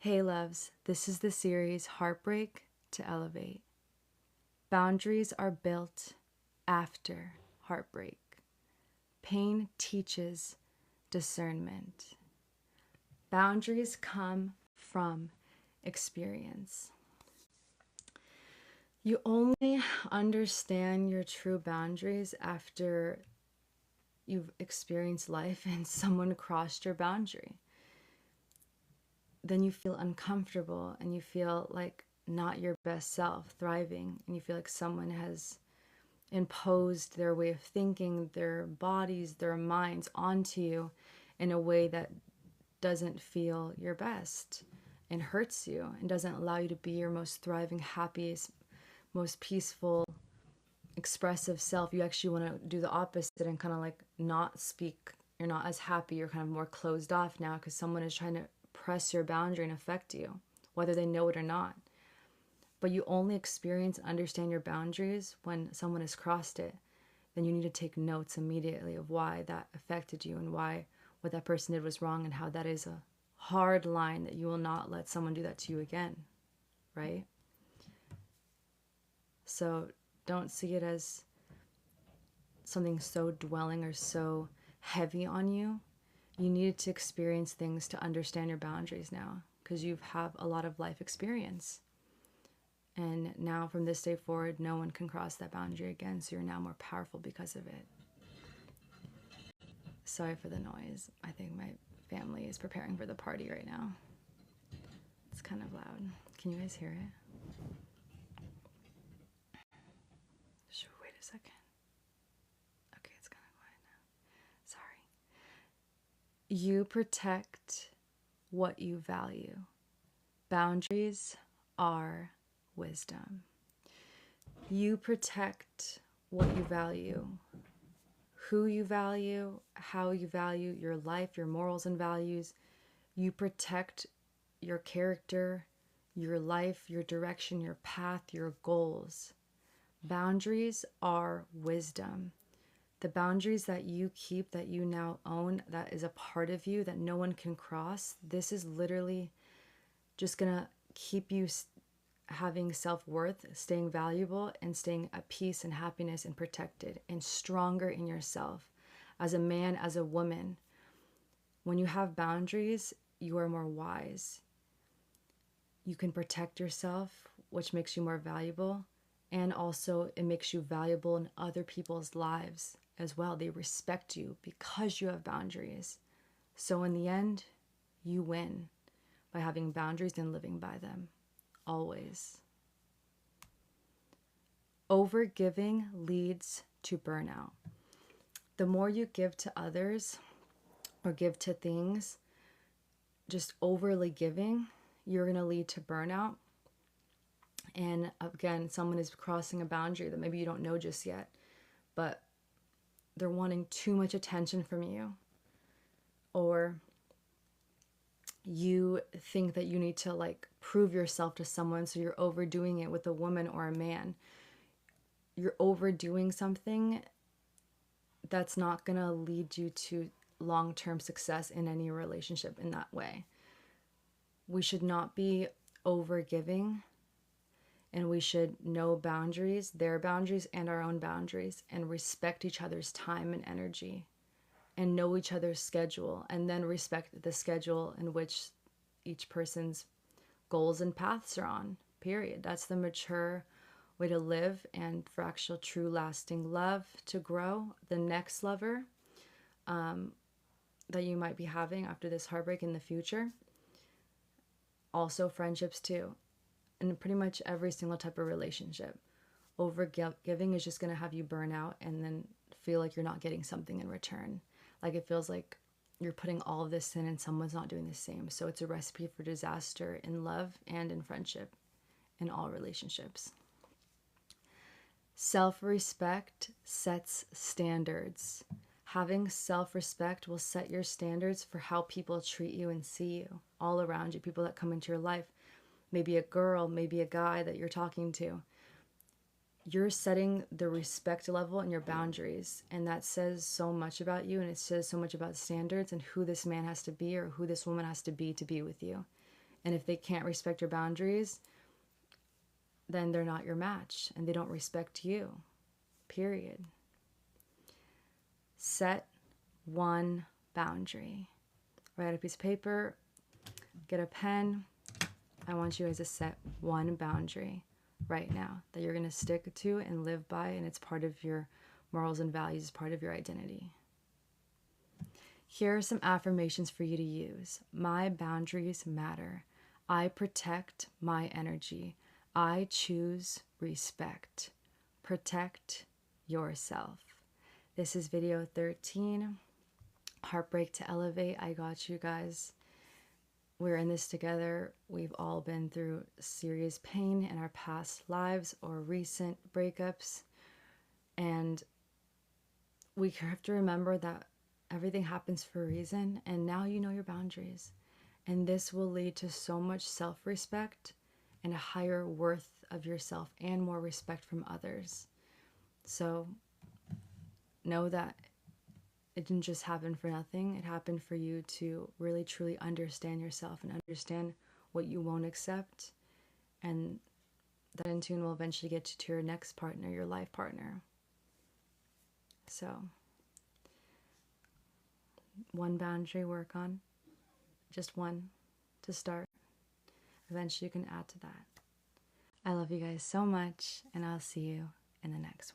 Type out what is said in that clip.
Hey loves, this is the series Heartbreak to Elevate. Boundaries are built after heartbreak. Pain teaches discernment. Boundaries come from experience. You only understand your true boundaries after you've experienced life and someone crossed your boundary. Then you feel uncomfortable and you feel like not your best self, thriving, and you feel like someone has imposed their way of thinking, their bodies, their minds onto you in a way that doesn't feel your best and hurts you and doesn't allow you to be your most thriving, happiest, most peaceful, expressive self. You actually want to do the opposite and kind of like not speak. You're not as happy. You're kind of more closed off now because someone is trying to press your boundary and affect you, whether they know it or not. But you only experience and understand your boundaries when someone has crossed it. Then you need to take notes immediately of why that affected you and why what that person did was wrong and how that is a hard line that you will not let someone do that to you again, right? So don't see it as something so dwelling or so heavy on you. You need to experience things to understand your boundaries now because you have a lot of life experience. And now from this day forward, no one can cross that boundary again. So you're now more powerful because of it. Sorry for the noise. I think my family is preparing for the party right now. It's kind of loud. Can you guys hear it? Wait a second. Okay, it's kind of quiet now. Sorry. You protect what you value. Boundaries are wisdom. You protect what you value, who you value, how you value your life, your morals and values. You protect your character, your life, your direction, your path, your goals. Boundaries are wisdom. The boundaries that you keep, that you now own, that is a part of you that no one can cross, this is literally just gonna keep you having self-worth, staying valuable, and staying at peace and happiness and protected and stronger in yourself. As a man, as a woman, when you have boundaries, you are more wise. You can protect yourself, which makes you more valuable, and also it makes you valuable in other people's lives as well. They respect you because you have boundaries. So in the end, you win by having boundaries and living by them. Always. Overgiving leads to burnout. The more you give to others or give to things, just overly giving, you're going to lead to burnout. And again, someone is crossing a boundary that maybe you don't know just yet, but they're wanting too much attention from you. Or you think that you need to like prove yourself to someone, so you're overdoing it with a woman or a man. You're overdoing something that's not going to lead you to long-term success in any relationship in that way. We should not be overgiving, and we should know boundaries, their boundaries and our own boundaries, and respect each other's time and energy, and know each other's schedule, and then respect the schedule in which each person's goals and paths are on, period. That's the mature way to live, and for actual true lasting love to grow. The next lover that you might be having after this heartbreak in the future. Also friendships too. And pretty much every single type of relationship. Overgiving is just going to have you burn out and then feel like you're not getting something in return. Like it feels like you're putting all of this in and someone's not doing the same. So it's a recipe for disaster in love and in friendship, in all relationships. Self-respect sets standards. Having self-respect will set your standards for how people treat you and see you all around you, people that come into your life. Maybe a girl, maybe a guy that you're talking to. You're setting the respect level and your boundaries, and that says so much about you, and it says so much about standards and who this man has to be or who this woman has to be with you. And if they can't respect your boundaries, then they're not your match and they don't respect you. Period. Set one boundary. Write a piece of paper, get a pen. I want you guys to set one boundary right now that you're going to stick to and live by, and it's part of your morals and values, it's part of your identity. Here are some affirmations for you to use. My boundaries matter. I protect my energy. I choose respect. Protect yourself. This is video 13. Heartbreak to elevate. I got you guys. We're in this together. We've all been through serious pain in our past lives or recent breakups. And we have to remember that everything happens for a reason. And now you know your boundaries. And this will lead to so much self-respect and a higher worth of yourself and more respect from others. So know that it didn't just happen for nothing. It happened for you to really truly understand yourself and understand what you won't accept. And that in tune will eventually get you to your next partner, your life partner. So, one boundary work on. Just one to start. Eventually you can add to that. I love you guys so much, and I'll see you in the next one.